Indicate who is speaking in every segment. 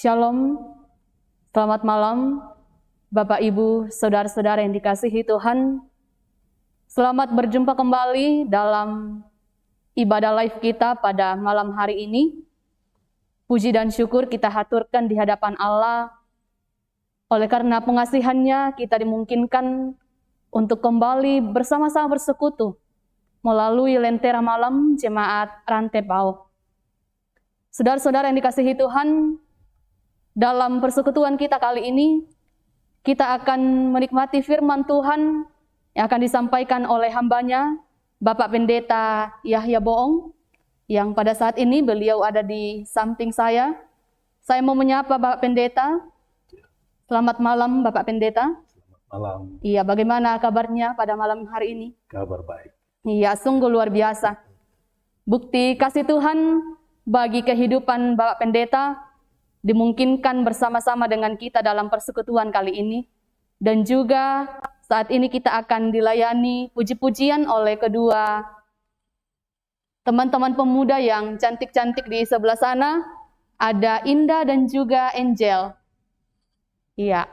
Speaker 1: Shalom, selamat malam Bapak Ibu, Saudara-saudara yang dikasihi Tuhan. Selamat berjumpa kembali dalam ibadah live kita pada malam hari ini. Puji dan syukur kita haturkan di hadapan Allah. Oleh karena pengasihannya kita dimungkinkan untuk kembali bersama-sama bersekutu melalui Lentera Malam Jemaat Rantai Pao. Saudara-saudara yang dikasihi Tuhan, dalam persekutuan kita kali ini, kita akan menikmati firman Tuhan yang akan disampaikan oleh hambanya, Bapak Pendeta Yahya Boong, yang pada saat ini beliau ada di samping saya. Saya mau menyapa Bapak Pendeta. Selamat malam Bapak Pendeta.
Speaker 2: Selamat malam.
Speaker 1: Iya, bagaimana kabarnya pada malam hari ini?
Speaker 2: Kabar baik.
Speaker 1: Iya, sungguh luar biasa. Bukti kasih Tuhan bagi kehidupan Bapak Pendeta dimungkinkan bersama-sama dengan kita dalam persekutuan kali ini. Dan juga saat ini kita akan dilayani puji-pujian oleh kedua teman-teman pemuda yang cantik-cantik di sebelah sana. Ada Indah dan juga Angel. Iya.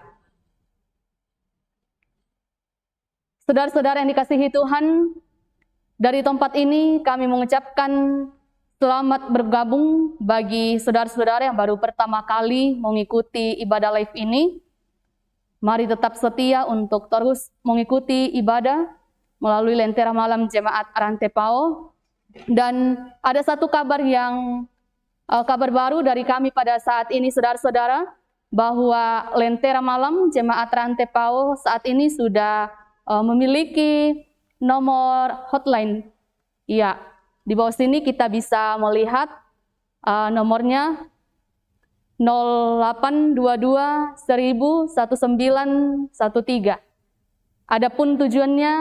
Speaker 1: Saudara-saudara yang dikasihi Tuhan, dari tempat ini kami mengucapkan selamat bergabung bagi saudara-saudara yang baru pertama kali mengikuti ibadah live ini. Mari tetap setia untuk terus mengikuti ibadah melalui Lentera Malam Jemaat Rantai Pao. Dan ada satu kabar baru dari kami pada saat ini, saudara-saudara, bahwa Lentera Malam Jemaat Rantai Pao saat ini sudah memiliki nomor hotline. Iya. Di bawah sini kita bisa melihat nomornya 0822 1000 1913. Adapun tujuannya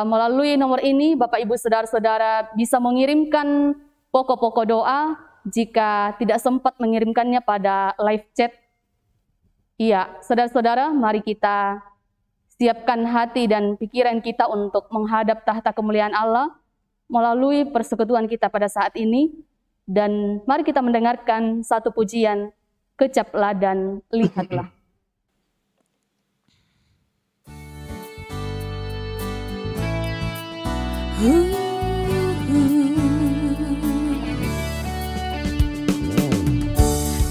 Speaker 1: melalui nomor ini Bapak Ibu Saudara-saudara bisa mengirimkan pokok-pokok doa jika tidak sempat mengirimkannya pada live chat. Iya, saudara-saudara, mari kita siapkan hati dan pikiran kita untuk menghadap tahta kemuliaan Allah melalui persekutuan kita pada saat ini. Dan mari kita mendengarkan satu pujian, Kecaplah dan Lihatlah.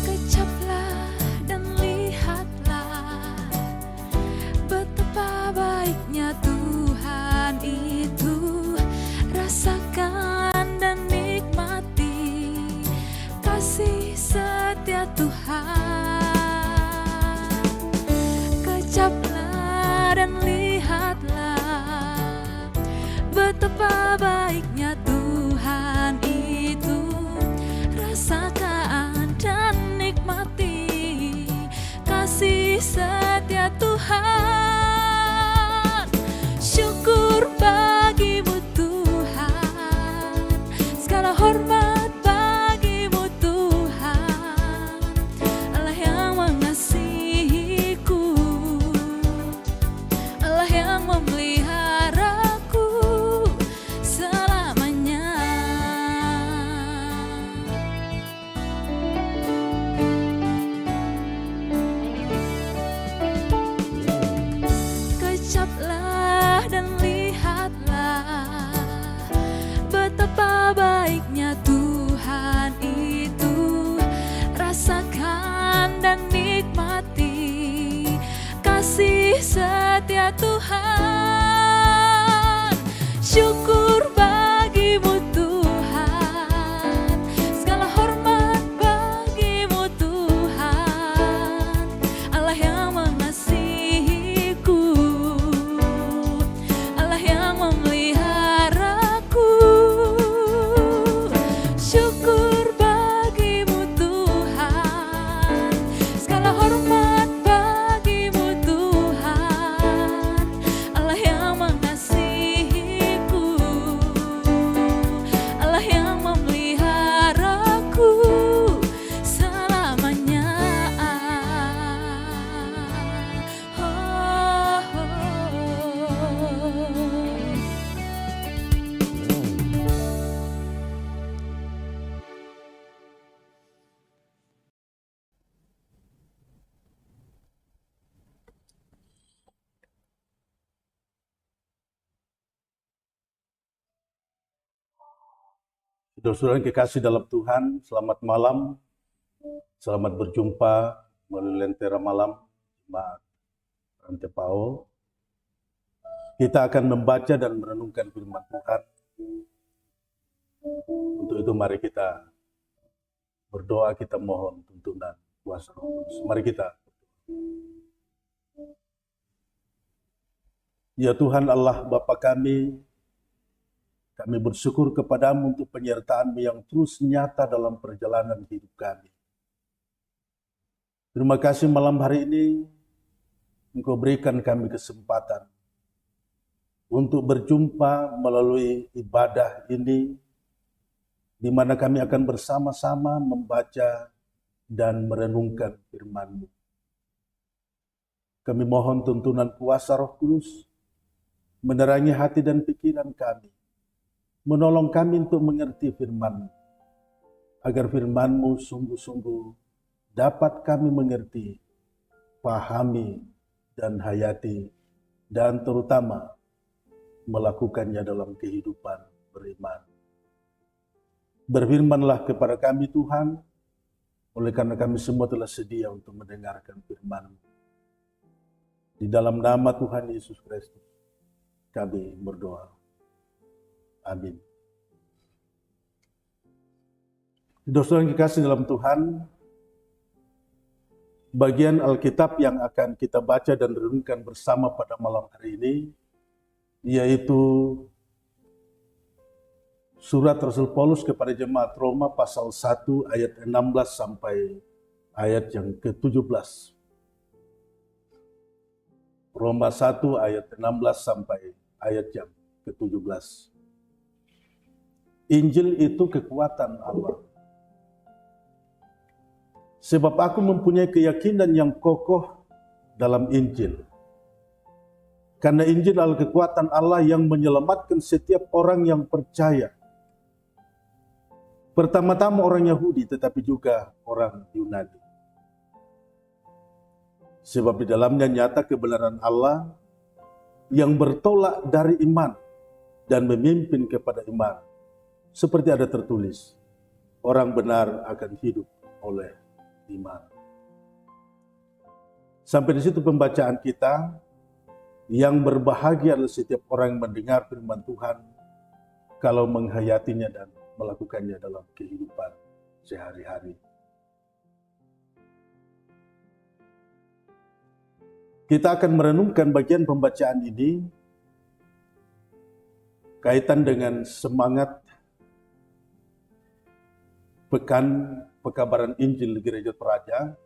Speaker 3: Kecaplah dan lihatlah betapa baiknya Tuhan itu. Rasakan dan nikmati kasih setia Tuhan. Kecaplah dan lihatlah betapa baiknya Tuhan itu. Rasakan dan nikmati kasih setia Tuhan. Syukur bagimu Tuhan, segala hormat bagimu Tuhan, Allah yang mengasihiku, Allah yang memeliharaku selamanya. Kecaplah dan lihatlah betapa baiknya Tuhan itu. Rasakan dan nikmati kasih setia Tuhan. Syukur bagimu Tuhan, segala hormat bagimu Tuhan, Allah yang mengasihiku, Allah yang memeliharaku. Syukur bagimu Tuhan, segala hormat bagimu Tuhan, Allah yang mengasihiku.
Speaker 2: Saudara-saudara yang kekasih dalam Tuhan, selamat malam, selamat berjumpa melalui lentera malam Jemaat Rantepao. Kita akan membaca dan merenungkan firman Tuhan. Untuk itu mari kita berdoa, kita mohon tuntunan kuasa Roh Kudus. Mari kita. Ya Tuhan Allah Bapa kami bersyukur kepadamu untuk penyertaan-Mu yang terus nyata dalam perjalanan hidup kami. Terima kasih malam hari ini Engkau berikan kami kesempatan untuk berjumpa melalui ibadah ini, di mana kami akan bersama-sama membaca dan merenungkan firman-Mu. Kami mohon tuntunan kuasa Roh Kudus menerangi hati dan pikiran kami, menolong kami untuk mengerti firman-Mu, agar firman-Mu sungguh-sungguh dapat kami mengerti, pahami, dan hayati, dan terutama melakukannya dalam kehidupan beriman. Berfirmanlah kepada kami Tuhan, oleh karena kami semua telah sedia untuk mendengarkan firman-Mu. Di dalam nama Tuhan Yesus Kristus kami berdoa. Amin. Saudara yang dikasih dalam Tuhan, bagian Alkitab yang akan kita baca dan renungkan bersama pada malam hari ini, yaitu surat Rasul Paulus kepada jemaat Roma pasal 1 ayat 16 sampai ayat yang ke-17. Roma 1 ayat 16 sampai ayat yang ke-17. Injil itu kekuatan Allah. Sebab aku mempunyai keyakinan yang kokoh dalam Injil. Karena Injil adalah kekuatan Allah yang menyelamatkan setiap orang yang percaya. Pertama-tama orang Yahudi, tetapi juga orang Yunani. Sebab di dalamnya nyata kebenaran Allah yang bertolak dari iman dan memimpin kepada iman. Seperti ada tertulis, orang benar akan hidup oleh iman. Sampai di situ pembacaan kita. Yang berbahagia adalah setiap orang yang mendengar firman Tuhan, kalau menghayatinya dan melakukannya dalam kehidupan sehari-hari. Kita akan merenungkan bagian pembacaan ini kaitan dengan semangat Pekan Pekabaran Injil di Gereja Toraja,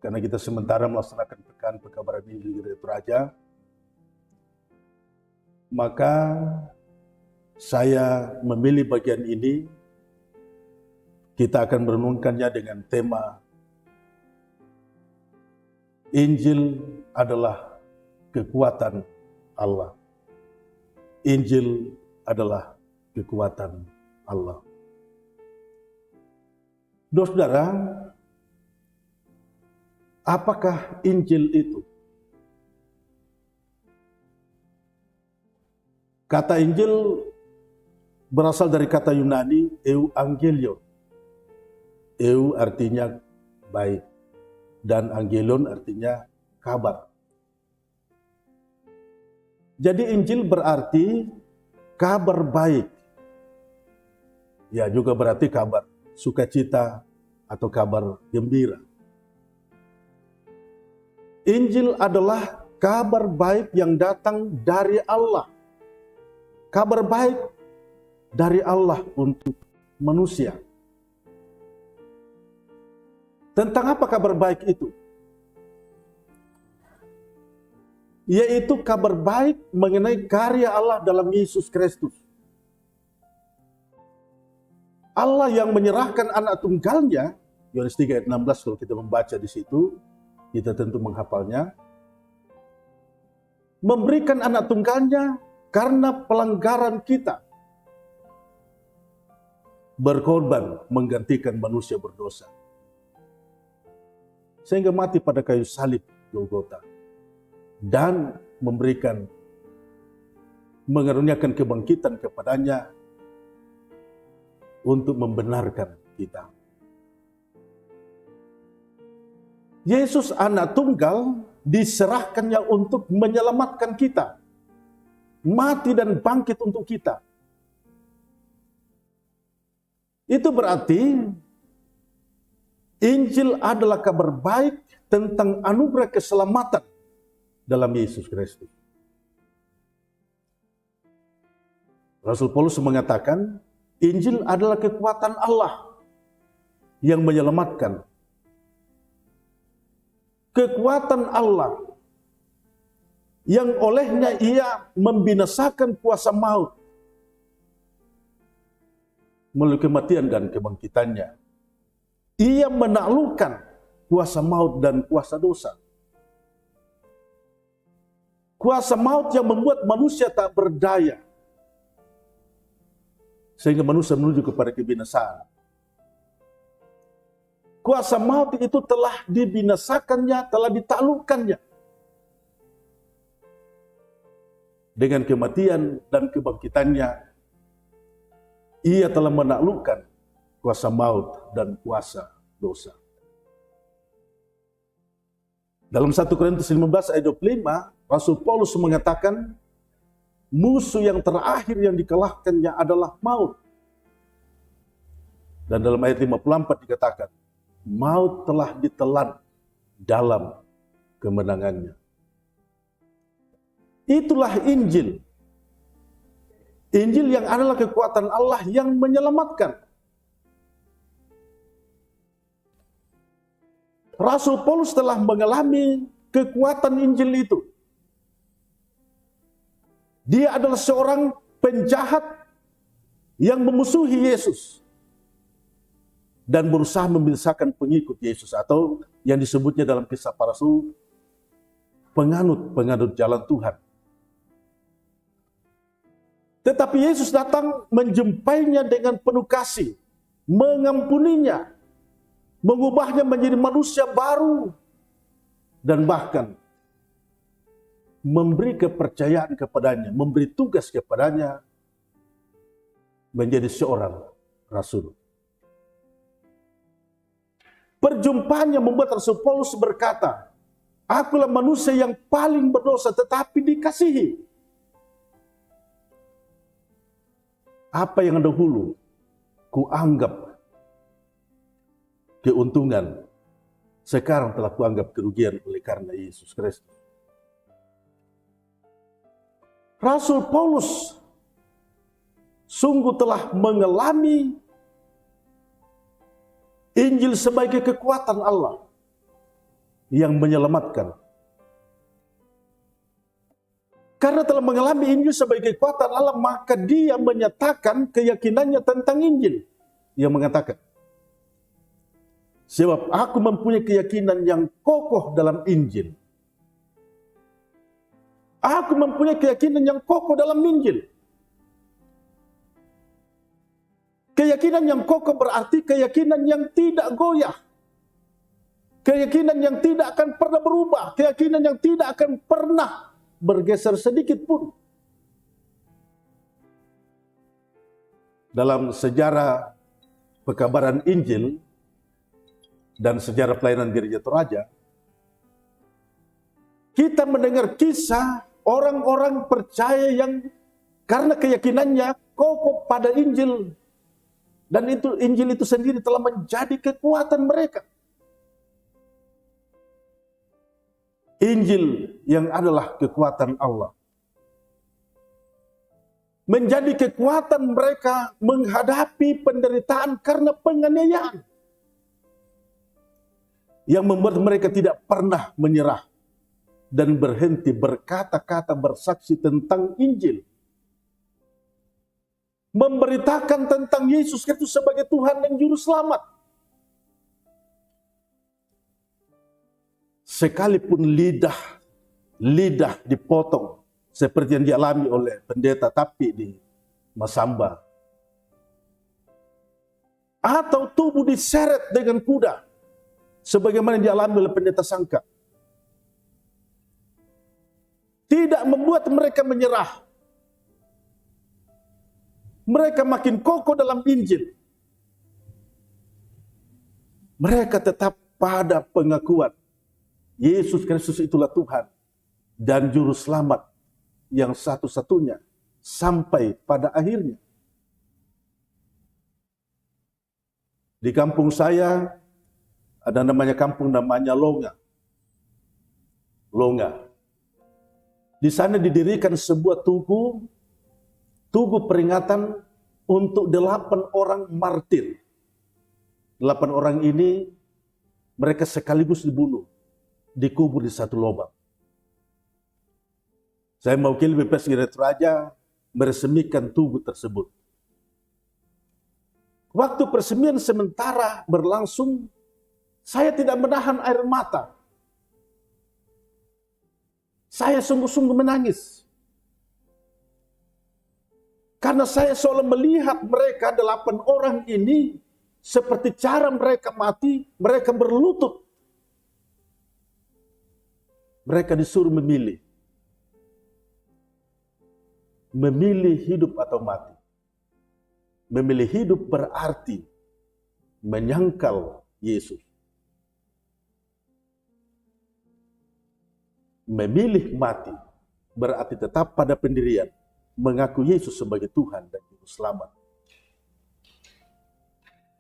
Speaker 2: karena kita sementara melaksanakan Pekan Pekabaran Injil di Gereja Toraja, maka saya memilih bagian ini. Kita akan merenungkannya dengan tema Injil adalah kekuatan Allah. Injil adalah kekuatan Allah. Saudara, apakah Injil itu? Kata Injil berasal dari kata Yunani euangelion. Eu artinya baik dan angelion artinya kabar. Jadi Injil berarti kabar baik. Ya, juga berarti kabar sukacita atau kabar gembira. Injil adalah kabar baik yang datang dari Allah. Kabar baik dari Allah untuk manusia. Tentang apa kabar baik itu? Yaitu kabar baik mengenai karya Allah dalam Yesus Kristus. Allah yang menyerahkan anak tunggalnya, Yohanes 3 ayat 16 kalau kita membaca di situ, kita tentu menghafalnya. Memberikan anak tunggalnya karena pelanggaran kita. Berkorban menggantikan manusia berdosa. Sehingga mati pada kayu salib Golgota. Dan mengaruniakan kebangkitan kepadanya untuk membenarkan kita. Yesus anak tunggal diserahkannya untuk menyelamatkan kita. Mati dan bangkit untuk kita. Itu berarti Injil adalah kabar baik tentang anugerah keselamatan dalam Yesus Kristus. Rasul Paulus mengatakan, Injil adalah kekuatan Allah yang menyelamatkan. Kekuatan Allah yang olehnya ia membinasakan kuasa maut melalui kematian dan kebangkitannya. Ia menaklukkan kuasa maut dan kuasa dosa. Kuasa maut yang membuat manusia tak berdaya, sehingga manusia menuju kepada kebinasaan. Kuasa maut itu telah dibinasakannya, telah ditaklukkannya. Dengan kematian dan kebangkitannya, ia telah menaklukkan kuasa maut dan kuasa dosa. Dalam 1 Korintus 15 ayat 25, Rasul Paulus mengatakan, musuh yang terakhir yang dikalahkannya adalah maut. Dan dalam ayat 54 dikatakan, maut telah ditelan dalam kemenangannya. Itulah Injil. Injil yang adalah kekuatan Allah yang menyelamatkan. Rasul Paulus telah mengalami kekuatan Injil itu. Dia adalah seorang penjahat yang memusuhi Yesus dan berusaha membinasakan pengikut Yesus, atau yang disebutnya dalam Kisah Para Rasul, penganut jalan Tuhan. Tetapi Yesus datang menjumpainya dengan penuh kasih, mengampuninya, mengubahnya menjadi manusia baru, dan bahkan memberi kepercayaan kepadanya, memberi tugas kepadanya menjadi seorang rasul. Perjumpaannya membuat Rasul Paulus berkata, akulah manusia yang paling berdosa tetapi dikasihi. Apa yang dahulu kuanggap keuntungan, sekarang telah kuanggap kerugian oleh karena Yesus Kristus. Rasul Paulus sungguh telah mengalami Injil sebagai kekuatan Allah yang menyelamatkan. Karena telah mengalami Injil sebagai kekuatan Allah, maka dia menyatakan keyakinannya tentang Injil. Dia mengatakan, sebab aku mempunyai keyakinan yang kokoh dalam Injil. Aku mempunyai keyakinan yang kokoh dalam Injil. Keyakinan yang kokoh berarti keyakinan yang tidak goyah. Keyakinan yang tidak akan pernah berubah. Keyakinan yang tidak akan pernah bergeser sedikit pun. Dalam sejarah pekabaran Injil dan sejarah pelayanan Gereja Toraja, kita mendengar kisah orang-orang percaya yang karena keyakinannya kokoh pada Injil, dan itu Injil itu sendiri telah menjadi kekuatan mereka. Injil yang adalah kekuatan Allah menjadi kekuatan mereka menghadapi penderitaan karena penganiayaan, yang membuat mereka tidak pernah menyerah dan berhenti berkata-kata bersaksi tentang Injil, memberitakan tentang Yesus Kristus sebagai Tuhan dan Juru Selamat. Sekalipun lidah dipotong seperti yang dialami oleh pendeta Tapi di Masamba, atau tubuh diseret dengan kuda sebagaimana yang dialami oleh pendeta Sangka, tidak membuat mereka menyerah. Mereka makin kokoh dalam Injil, Mereka tetap pada pengakuan Yesus Kristus itulah Tuhan dan Juru Selamat yang satu-satunya sampai pada akhirnya. Di kampung saya ada kampung namanya Longa. Di sana didirikan sebuah tugu peringatan untuk 8 orang martir. 8 orang ini mereka sekaligus dibunuh, dikubur di satu lubang. Saya mewakili BPS Gereja Toraja meresmikan tugu tersebut. Waktu peresmian sementara berlangsung, saya tidak menahan air mata. Saya sungguh-sungguh menangis. Karena saya seolah melihat mereka 8 orang ini seperti cara mereka mati, mereka berlutut. Mereka disuruh memilih. Memilih hidup atau mati. Memilih hidup berarti menyangkal Yesus. Memilih mati berarti tetap pada pendirian, mengaku Yesus sebagai Tuhan dan Juru Selamat.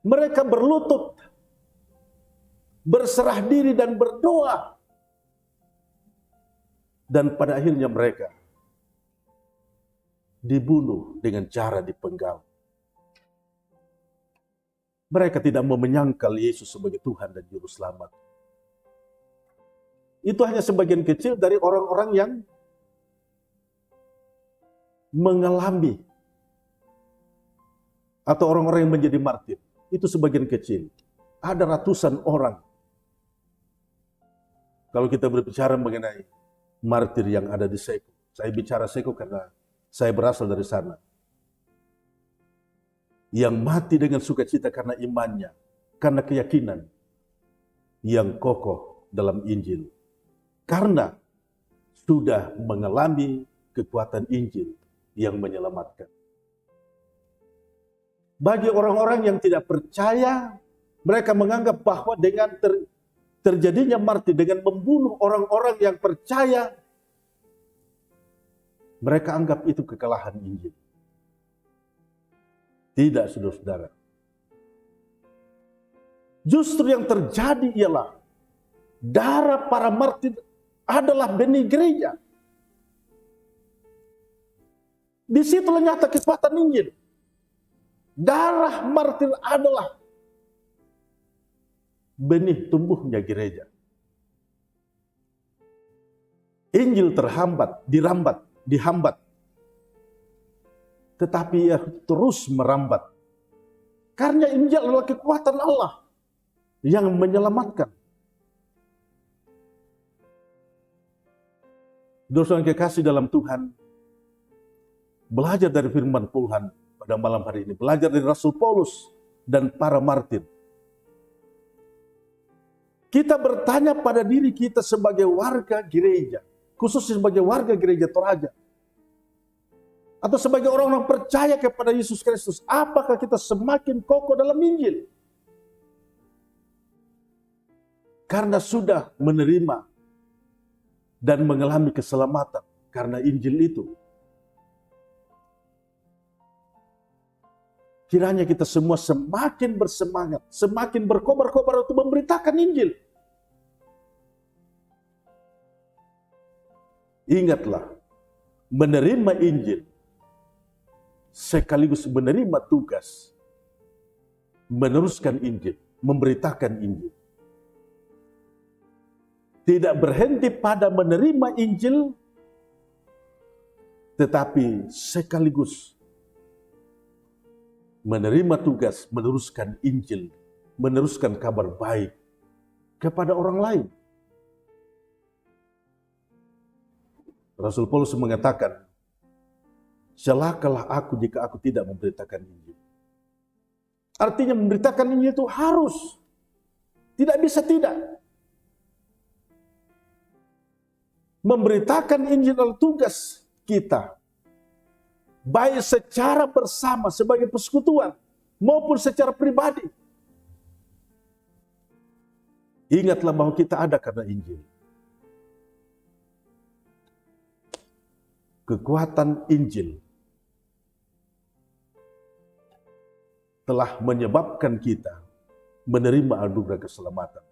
Speaker 2: Mereka berlutut, berserah diri dan berdoa. Dan pada akhirnya mereka dibunuh dengan cara dipenggal. Mereka tidak mau menyangkal Yesus sebagai Tuhan dan Juru Selamat. Itu hanya sebagian kecil dari orang-orang yang mengalami atau orang-orang yang menjadi martir. Itu sebagian kecil. Ada ratusan orang. Kalau kita berbicara mengenai martir yang ada di Seko. Saya bicara Seko karena saya berasal dari sana. Yang mati dengan sukacita karena imannya, karena keyakinan yang kokoh dalam Injil. Karena sudah mengalami kekuatan Injil yang menyelamatkan. Bagi orang-orang yang tidak percaya, mereka menganggap bahwa dengan terjadinya martir, dengan membunuh orang-orang yang percaya, mereka anggap itu kekalahan Injil. Tidak, saudara-saudara. Justru yang terjadi ialah darah para martir adalah benih gereja. Di situ nyata kekuatan Injil. Darah martir adalah benih tumbuhnya gereja. Injil dihambat. Tetapi ia terus merambat. Karena Injil adalah kekuatan Allah yang menyelamatkan. Dosa yang kekasih dalam Tuhan, belajar dari firman Tuhan pada malam hari ini. Belajar dari Rasul Paulus dan para martir. Kita bertanya pada diri kita sebagai warga gereja, khususnya sebagai warga gereja Toraja, atau sebagai orang-orang percaya kepada Yesus Kristus, apakah kita semakin kokoh dalam Injil? Karena sudah menerima dan mengalami keselamatan karena Injil itu. Kiranya kita semua semakin bersemangat, semakin berkobar-kobar untuk memberitakan Injil. Ingatlah, menerima Injil sekaligus menerima tugas meneruskan Injil, memberitakan Injil. Tidak berhenti pada menerima Injil, tetapi sekaligus menerima tugas meneruskan Injil, meneruskan kabar baik kepada orang lain. Rasul Paulus mengatakan, celakalah aku jika aku tidak memberitakan Injil. Artinya memberitakan Injil itu harus. Tidak bisa tidak. Memberitakan Injil adalah tugas kita. Baik secara bersama sebagai persekutuan maupun secara pribadi. Ingatlah bahwa kita ada karena Injil. Kekuatan Injil telah menyebabkan kita menerima anugerah keselamatan.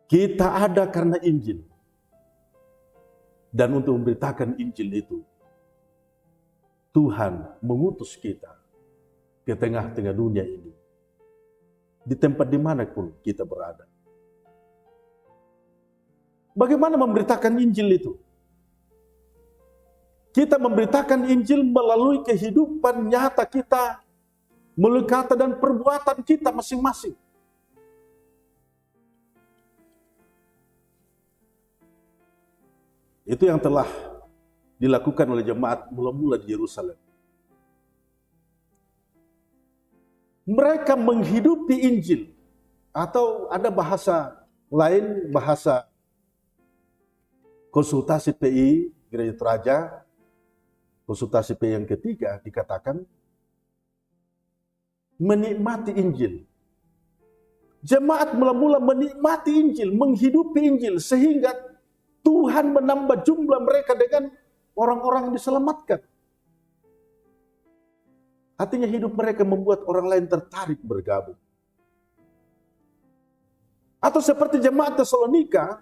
Speaker 2: Kita ada karena Injil. Dan untuk memberitakan Injil itu, Tuhan mengutus kita ke tengah-tengah dunia ini. Di tempat dimanapun kita berada. Bagaimana memberitakan Injil itu? Kita memberitakan Injil melalui kehidupan nyata kita, melalui kata dan perbuatan kita masing-masing. Itu yang telah dilakukan oleh jemaat mula-mula di Yerusalem. Mereka menghidupi Injil, atau ada bahasa lain, bahasa konsultasi PI Gereja Teraja, konsultasi PI yang ketiga dikatakan menikmati Injil. Jemaat mula-mula menikmati Injil, menghidupi Injil, sehingga Tuhan menambah jumlah mereka dengan orang-orang yang diselamatkan. Artinya hidup mereka membuat orang lain tertarik bergabung. Atau seperti jemaat Tesalonika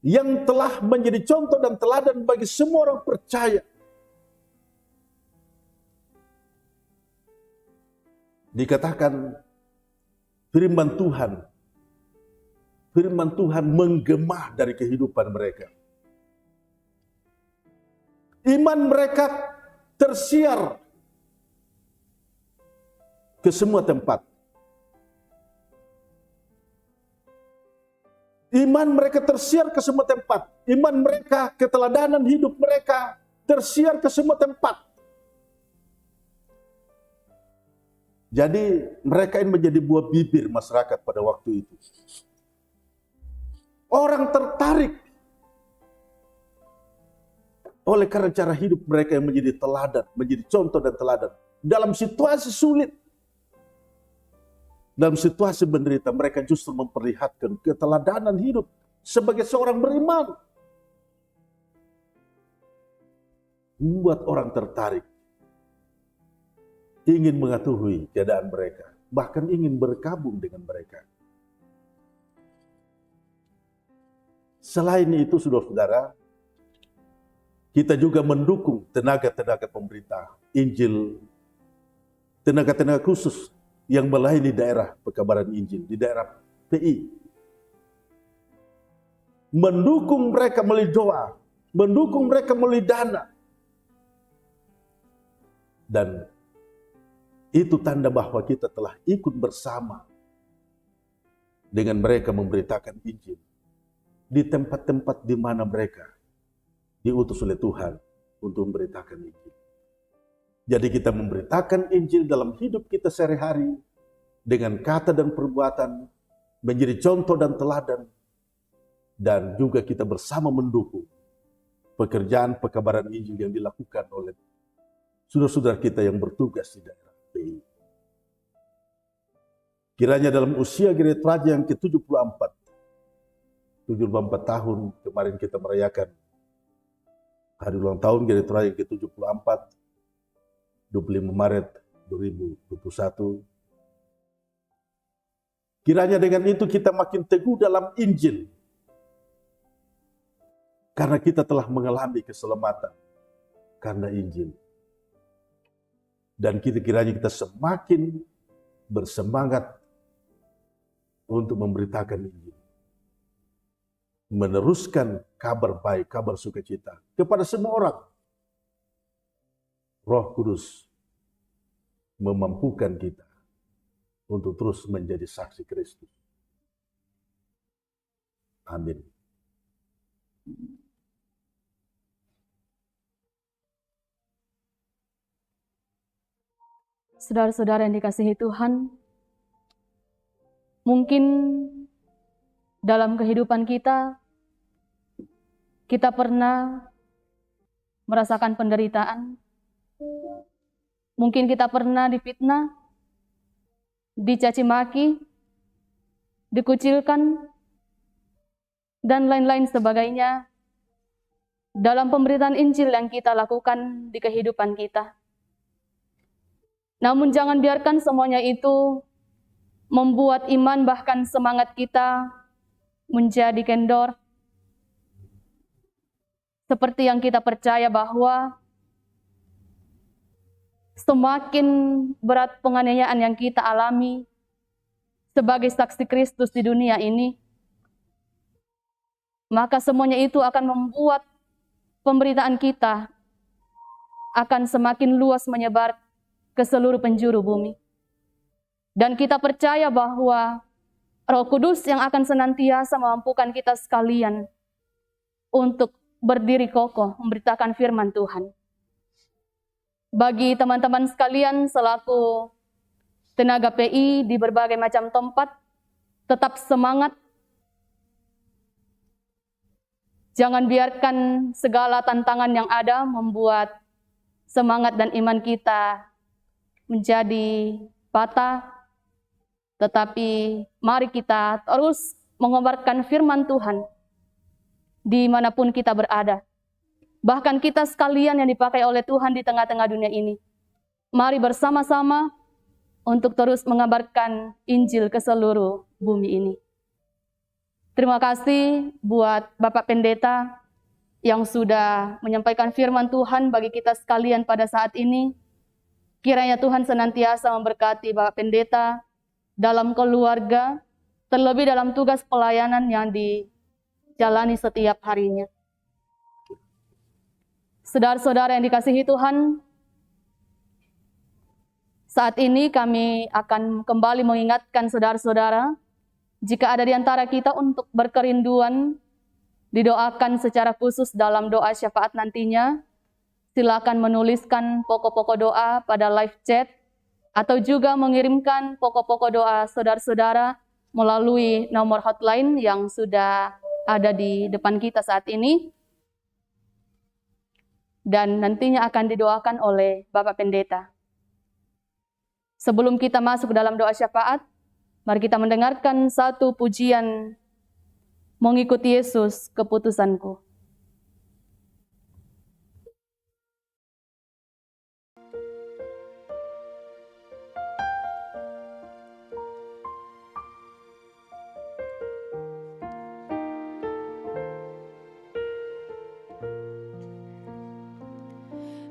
Speaker 2: yang telah menjadi contoh dan teladan bagi semua orang percaya. Dikatakan firman Tuhan menggema dari kehidupan mereka. Iman mereka tersiar ke semua tempat. Iman mereka tersiar ke semua tempat. Iman mereka, keteladanan hidup mereka tersiar ke semua tempat. Jadi mereka ini menjadi buah bibir masyarakat pada waktu itu. Orang tertarik oleh karena cara hidup mereka yang menjadi teladan, menjadi contoh dan teladan. Dalam situasi sulit, dalam situasi menderita, mereka justru memperlihatkan keteladanan hidup sebagai seorang beriman. Membuat orang tertarik, ingin mengetahui keadaan mereka, bahkan ingin bergabung dengan mereka. Selain itu, saudara-saudara, kita juga mendukung tenaga-tenaga pemerintah Injil, tenaga-tenaga khusus yang melayani daerah pekabaran Injil, di daerah PI. Mendukung mereka melalui doa, mendukung mereka melalui dana. Dan itu tanda bahwa kita telah ikut bersama dengan mereka memberitakan Injil di tempat-tempat di mana mereka diutus oleh Tuhan untuk memberitakan Injil. Jadi kita memberitakan Injil dalam hidup kita sehari-hari dengan kata dan perbuatan, menjadi contoh dan teladan, dan juga kita bersama mendukung pekerjaan pekabaran Injil yang dilakukan oleh saudara-saudara kita yang bertugas di daerah PI. Kiranya dalam usia Gereja Teraja yang ke-74, 74 tahun kemarin kita merayakan hari ulang tahun Gereja Teraja yang ke-74, 25 Maret 2021. Kiranya dengan itu kita makin teguh dalam Injil. Karena kita telah mengalami keselamatan karena Injil. Dan kiranya kita semakin bersemangat untuk memberitakan Injil. Meneruskan kabar baik, kabar sukacita kepada semua orang. Roh Kudus memampukan kita untuk terus menjadi saksi Kristus. Amin.
Speaker 1: Saudara-saudara yang dikasihi Tuhan, mungkin dalam kehidupan kita pernah merasakan penderitaan. Mungkin kita pernah difitnah. dicaci maki, dikucilkan, dan lain-lain sebagainya dalam pemberitaan Injil yang kita lakukan di kehidupan kita. Namun jangan biarkan semuanya itu membuat iman bahkan semangat kita menjadi kendor. Seperti yang kita percaya bahwa semakin berat penganiayaan yang kita alami sebagai saksi Kristus di dunia ini, maka semuanya itu akan membuat pemberitaan kita akan semakin luas menyebar ke seluruh penjuru bumi. Dan kita percaya bahwa Roh Kudus yang akan senantiasa memampukan kita sekalian untuk berdiri kokoh memberitakan firman Tuhan. Bagi teman-teman sekalian selaku tenaga PI di berbagai macam tempat, tetap semangat. Jangan biarkan segala tantangan yang ada membuat semangat dan iman kita menjadi patah. Tetapi mari kita terus mengobarkan firman Tuhan dimanapun kita berada. Bahkan kita sekalian yang dipakai oleh Tuhan di tengah-tengah dunia ini. Mari bersama-sama untuk terus mengabarkan Injil ke seluruh bumi ini. Terima kasih buat Bapak Pendeta yang sudah menyampaikan firman Tuhan bagi kita sekalian pada saat ini. Kiranya Tuhan senantiasa memberkati Bapak Pendeta dalam keluarga, terlebih dalam tugas pelayanan yang dijalani setiap harinya. Saudara-saudara yang dikasihi Tuhan, saat ini kami akan kembali mengingatkan saudara-saudara, jika ada di antara kita untuk berkerinduan, didoakan secara khusus dalam doa syafaat nantinya, silakan menuliskan pokok-pokok doa pada live chat, atau juga mengirimkan pokok-pokok doa saudara-saudara melalui nomor hotline yang sudah ada di depan kita saat ini, dan nantinya akan didoakan oleh Bapak Pendeta. Sebelum kita masuk dalam doa syafaat, mari kita mendengarkan satu pujian mengikuti Yesus keputusanku.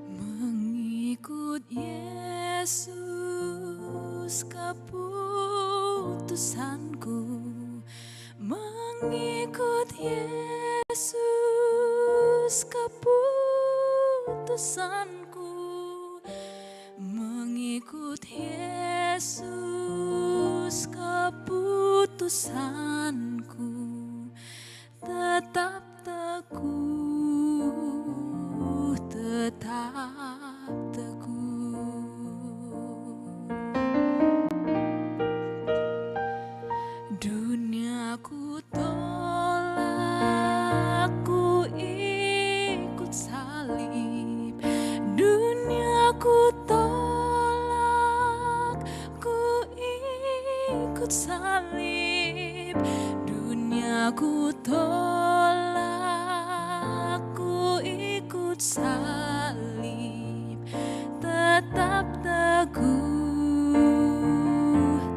Speaker 3: Mengikut Yesus keputusanku, mengikut Yesus keputusanku, mengikut Yesus keputusanku, tetap teguh, tetap teguh. Dunia ku tolak, ku ikut salib. Dunia ku tolak, ku ikut salib. Dunia ku tolak, ku ikut salib. Tetap teguh,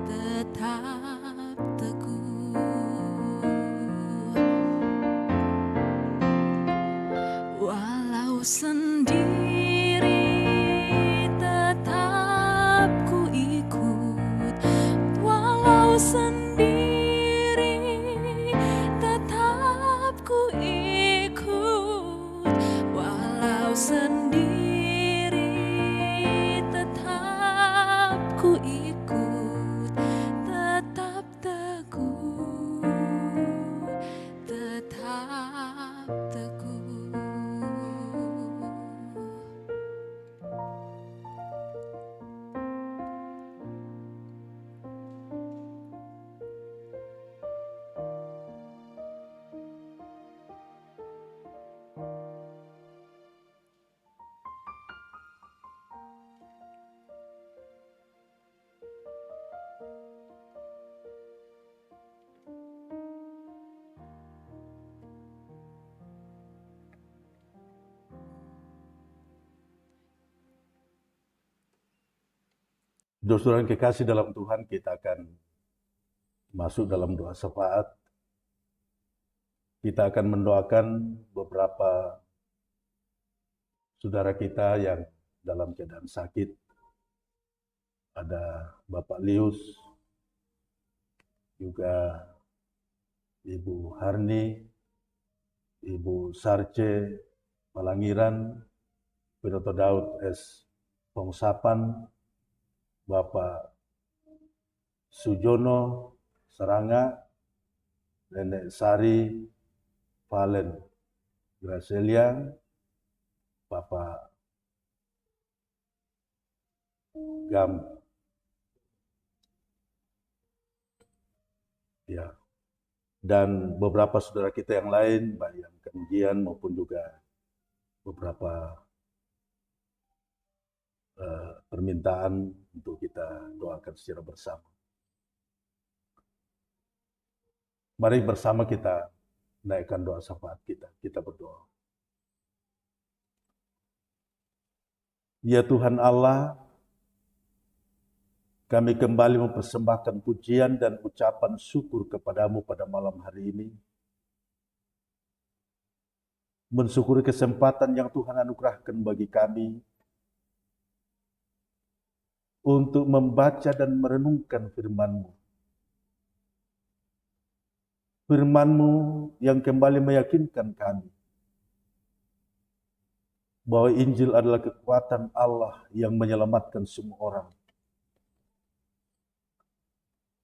Speaker 3: tetap teguh. Walau sendiri tetap ku ikut. Walau sendiri tetap ku ikut. Walau sendiri tetap ku ikut. Tetap teguh, tetap teguh.
Speaker 2: Saudara yang kekasih dalam Tuhan, kita akan masuk dalam doa syafaat. Kita akan mendoakan beberapa saudara kita yang dalam keadaan sakit. Ada Bapak Lius, juga Ibu Harni, Ibu Sarce Palangiran, Pinoto Daud S. Pongsapan, Bapak Sujono Seranga, Nenek Sari Valen Gracelia, Bapak Gam, ya, dan beberapa saudara kita yang lain, baik yang kemudian maupun juga beberapa permintaan untuk kita doakan secara bersama. Mari bersama kita naikkan doa syafaat kita. Kita berdoa. Ya Tuhan Allah, kami kembali mempersembahkan pujian dan ucapan syukur kepadamu pada malam hari ini. Mensyukuri kesempatan yang Tuhan anugerahkan bagi kami untuk membaca dan merenungkan firman-Mu. Firman-Mu yang kembali meyakinkan kami bahwa Injil adalah kekuatan Allah yang menyelamatkan semua orang.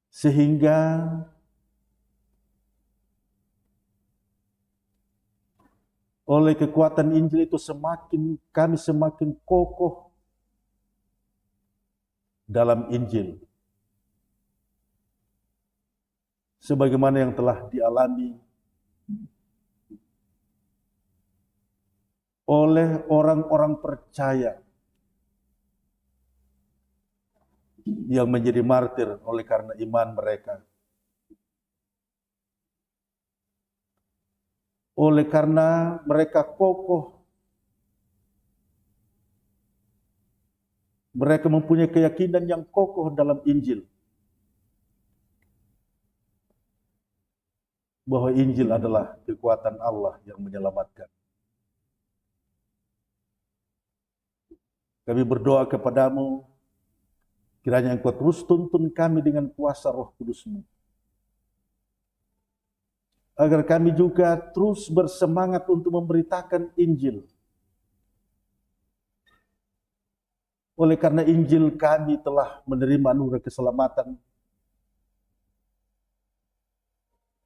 Speaker 2: Sehingga oleh kekuatan Injil itu kami semakin kokoh dalam Injil. Sebagaimana yang telah dialami oleh orang-orang percaya yang menjadi martir oleh karena iman mereka. Oleh karena mereka kokoh, mereka mempunyai keyakinan yang kokoh dalam Injil. Bahwa Injil adalah kekuatan Allah yang menyelamatkan. Kami berdoa kepadamu, kiranya Engkau terus tuntun kami dengan kuasa Roh Kudus-Mu. Agar kami juga terus bersemangat untuk memberitakan Injil. Oleh karena Injil kami telah menerima anugerah keselamatan.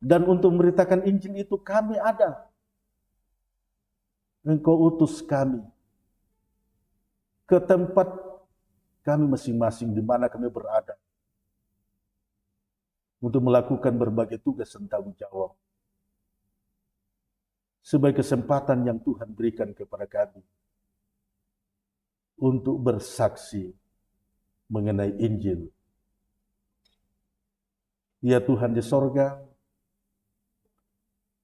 Speaker 2: Dan untuk memberitakan Injil itu kami ada. Engkau utus kami ke tempat kami masing-masing di mana kami berada. Untuk melakukan berbagai tugas dan tanggung jawab. Sebagai kesempatan yang Tuhan berikan kepada kami. Untuk bersaksi mengenai Injil. Ya Tuhan di sorga,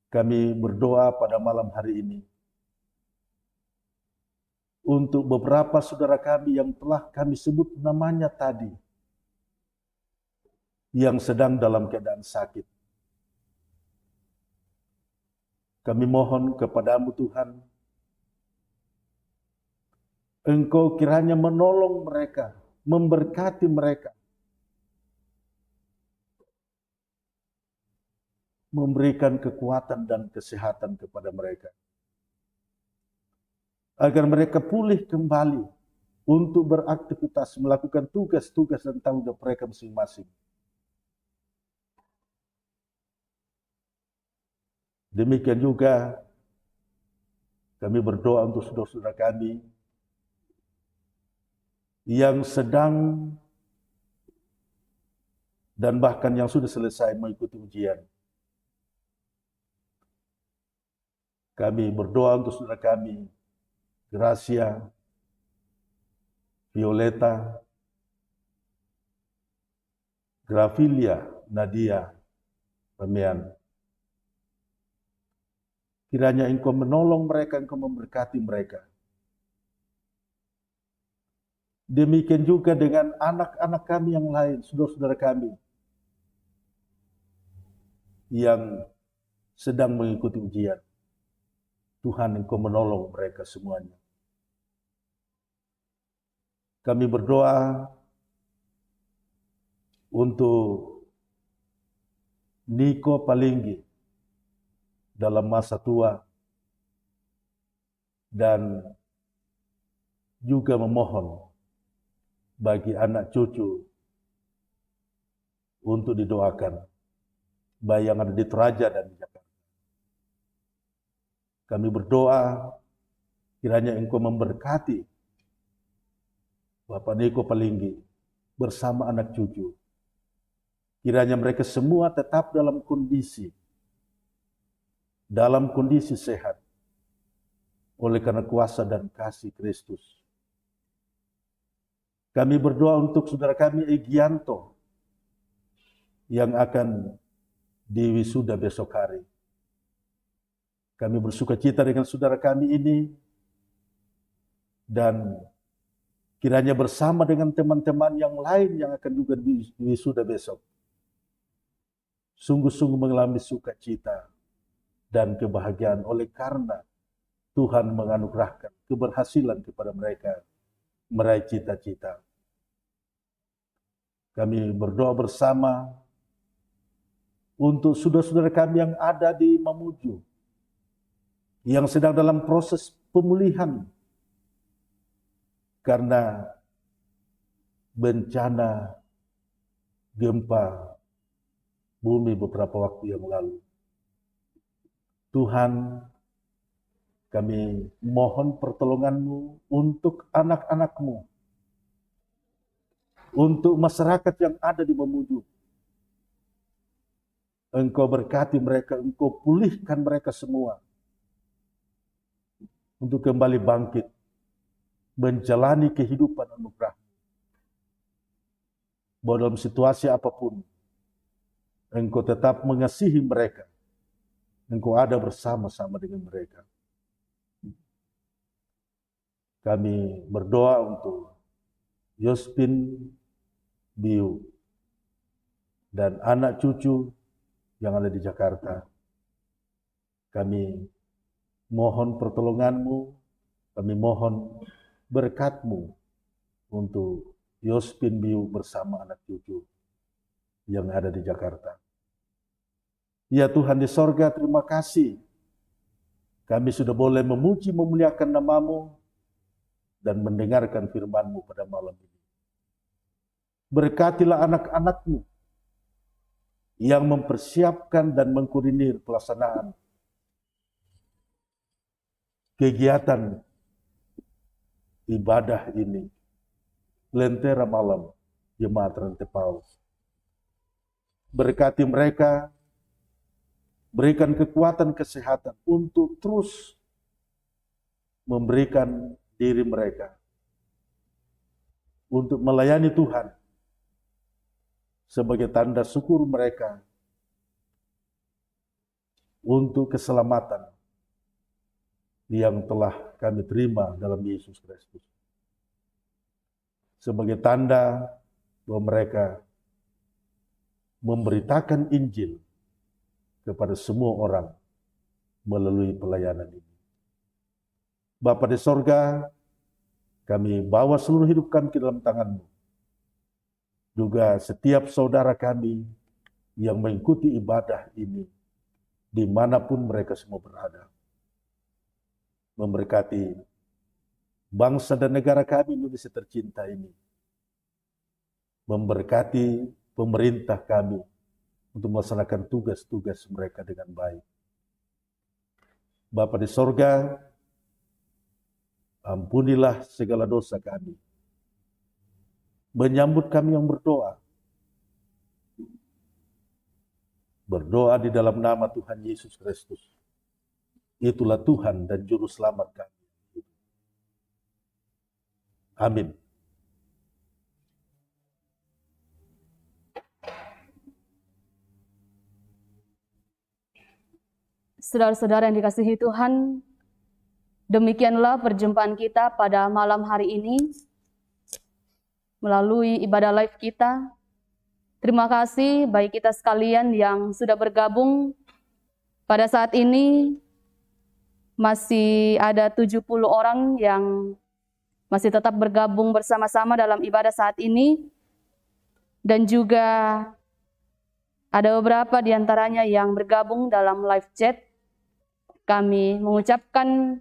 Speaker 2: kami berdoa pada malam hari ini untuk beberapa saudara kami yang telah kami sebut namanya tadi, yang sedang dalam keadaan sakit. Kami mohon kepadamu Tuhan, Engkau kiranya menolong mereka, memberkati mereka, memberikan kekuatan dan kesehatan kepada mereka. Agar mereka pulih kembali untuk beraktivitas, melakukan tugas-tugas dan tanggung jawab mereka masing-masing. Demikian juga kami berdoa untuk saudara-saudara kami yang sedang dan bahkan yang sudah selesai mengikuti ujian. Kami berdoa untuk saudara kami, Gracia, Violeta, Grafilia, Nadia, Remian. Kiranya Engkau menolong mereka, Engkau memberkati mereka. Demikian juga dengan anak-anak kami yang lain, saudara-saudara kami yang sedang mengikuti ujian. Tuhan, Engkau menolong mereka semuanya. Kami berdoa untuk Niko Palinggi dalam masa tua, dan juga memohon bagi anak cucu untuk didoakan, baik yang ada di Toraja dan di Jakarta. Kami berdoa kiranya Engkau memberkati Bapak Niko Palinggi bersama anak cucu. Kiranya mereka semua tetap dalam kondisi sehat oleh karena kuasa dan kasih Kristus. Kami berdoa untuk saudara kami Egianto yang akan diwisuda besok hari. Kami bersuka cita dengan saudara kami ini, dan kiranya bersama dengan teman-teman yang lain yang akan juga diwisuda besok, sungguh-sungguh mengalami sukacita dan kebahagiaan oleh karena Tuhan menganugerahkan keberhasilan kepada mereka meraih cita-cita. Kami berdoa bersama untuk saudara-saudara kami yang ada di Mamuju, yang sedang dalam proses pemulihan karena bencana gempa bumi beberapa waktu yang lalu. Tuhan, kami mohon pertolongan-Mu untuk anak-anak-Mu, untuk masyarakat yang ada di Mamuju. Engkau berkati mereka, Engkau pulihkan mereka semua untuk kembali bangkit, menjalani kehidupan anugerah. Bahwa dalam situasi apapun, Engkau tetap mengasihi mereka. Engkau ada bersama-sama dengan mereka. Kami berdoa untuk Yospin Biu dan anak cucu yang ada di Jakarta. Kami mohon pertolongan-Mu, kami mohon berkat-Mu untuk Yospin Biu bersama anak cucu yang ada di Jakarta. Ya Tuhan di sorga, terima kasih. Kami sudah boleh memuji, memuliakan nama-Mu, dan mendengarkan firman-Mu pada malam ini. Berkatilah anak-anak-Mu yang mempersiapkan dan mengkoordinir pelaksanaan kegiatan ibadah ini, Lentera Malam Jemaat Rantai Paus. Berkati mereka, berikan kekuatan kesehatan untuk terus memberikan diri mereka untuk melayani Tuhan sebagai tanda syukur mereka untuk keselamatan yang telah kami terima dalam Yesus Kristus. Sebagai tanda bahwa mereka memberitakan Injil kepada semua orang melalui pelayanan ini. Bapa di sorga, kami bawa seluruh hidup kami ke dalam tangan-Mu. Juga setiap saudara kami yang mengikuti ibadah ini, dimanapun mereka semua berada. Memberkati bangsa dan negara kami Indonesia tercinta ini. Memberkati pemerintah kami untuk melaksanakan tugas-tugas mereka dengan baik. Bapa di sorga, ampunilah segala dosa kami. Menyambut kami yang berdoa. Berdoa di dalam nama Tuhan Yesus Kristus. Itulah Tuhan dan Juru Selamat kami. Amin.
Speaker 1: Saudara-saudara yang dikasihi Tuhan, demikianlah perjumpaan kita pada malam hari ini. melalui ibadah live kita. Terima kasih bagi kita sekalian yang sudah bergabung. Pada saat ini masih ada 70 orang yang masih tetap bergabung bersama-sama dalam ibadah saat ini. Dan juga ada beberapa di antaranya yang bergabung dalam live chat. Kami mengucapkan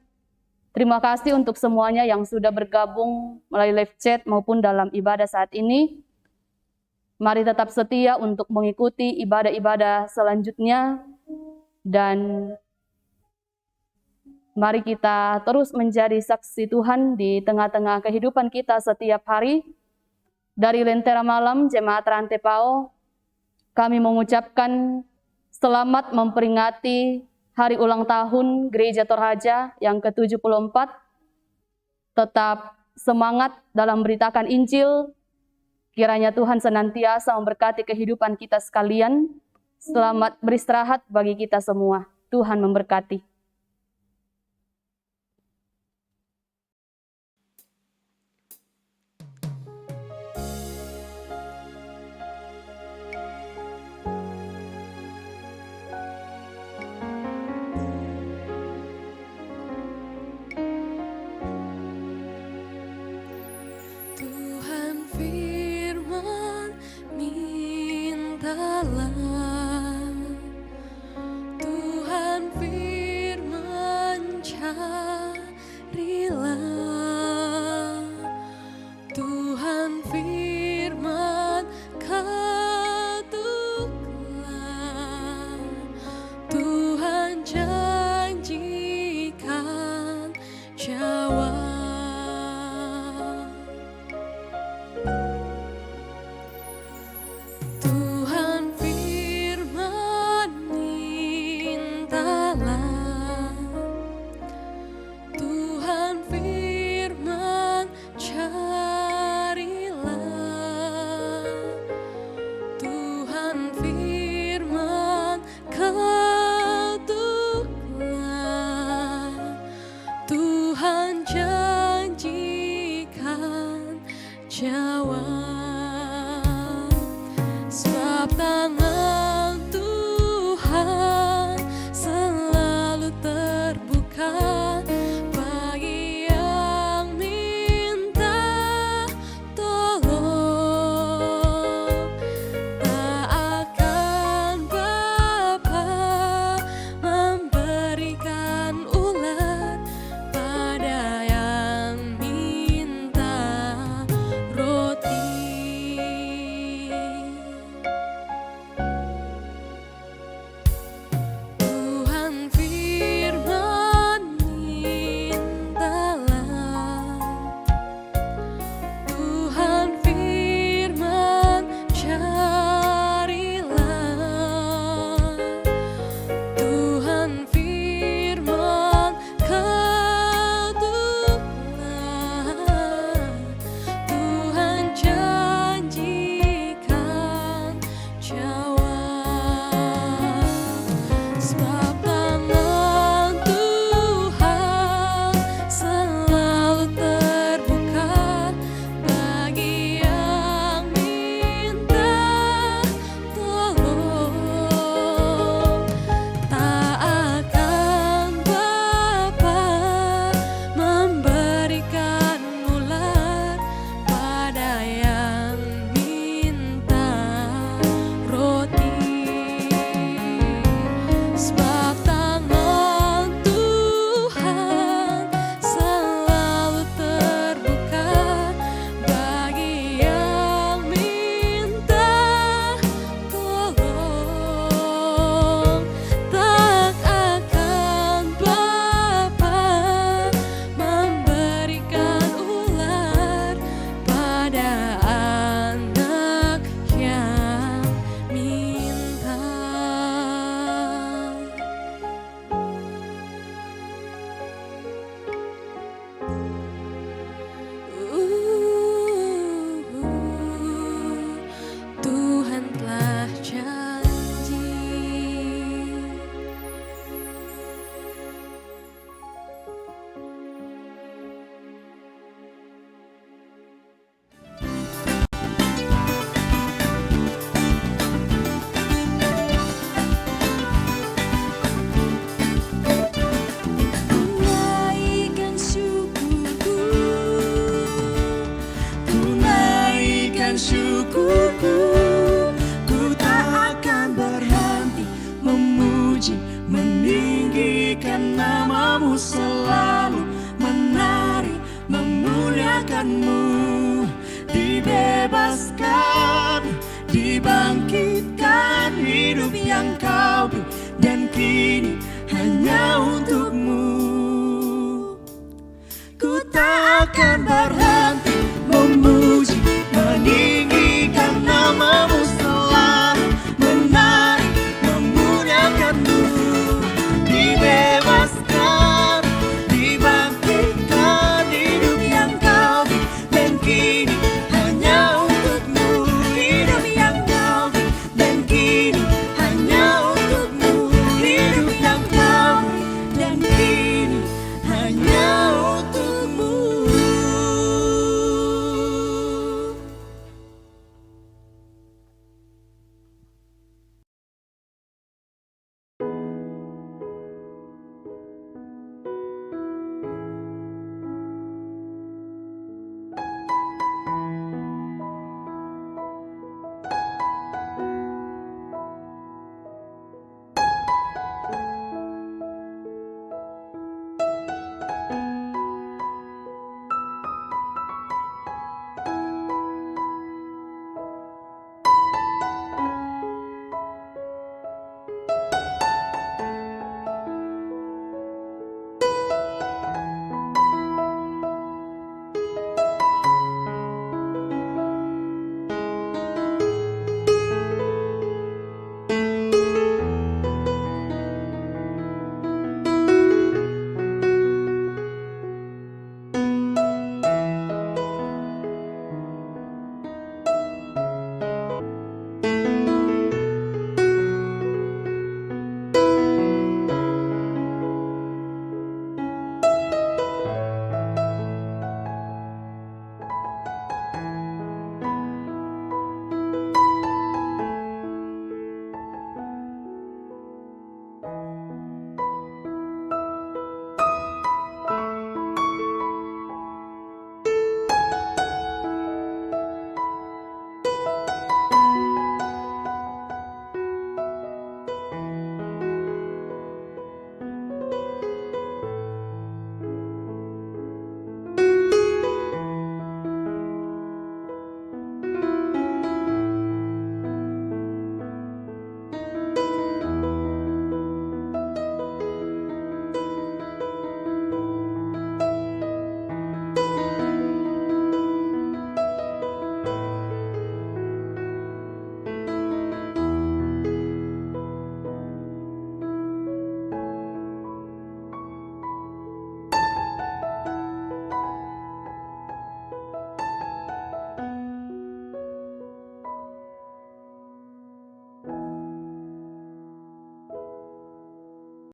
Speaker 1: terima kasih untuk semuanya yang sudah bergabung melalui live chat maupun dalam ibadah saat ini. Mari tetap setia untuk mengikuti ibadah-ibadah selanjutnya, dan mari kita terus menjadi saksi Tuhan di tengah-tengah kehidupan kita setiap hari. Dari Lentera Malam Jemaat Rantai Pao, kami mengucapkan selamat memperingati hari ulang tahun Gereja Toraja yang ke-74. Tetap semangat dalam beritakan Injil. Kiranya Tuhan senantiasa memberkati kehidupan kita sekalian. Selamat beristirahat bagi kita semua. Tuhan memberkati.
Speaker 3: Tuhan firman mintalah, Tuhan firman carilah, Tuhan firman ketuklah, Tuhan janjikan jawab. Tuhan firman mintalah, Tuhan firman carilah, Tuhan firman ketuklah, Tuhan janjikan jawab. Sebab tangan Tuhan selalu terbuka bagi yang minta tolong. Tak akan Bapa memberikan ular pada yang minta roti.
Speaker 4: mau selalu menari memuliakan-Mu. Dibebaskan, dibangkitkan hidup yang Kau beri, dan kini hanya untuk-Mu. Ku tak akan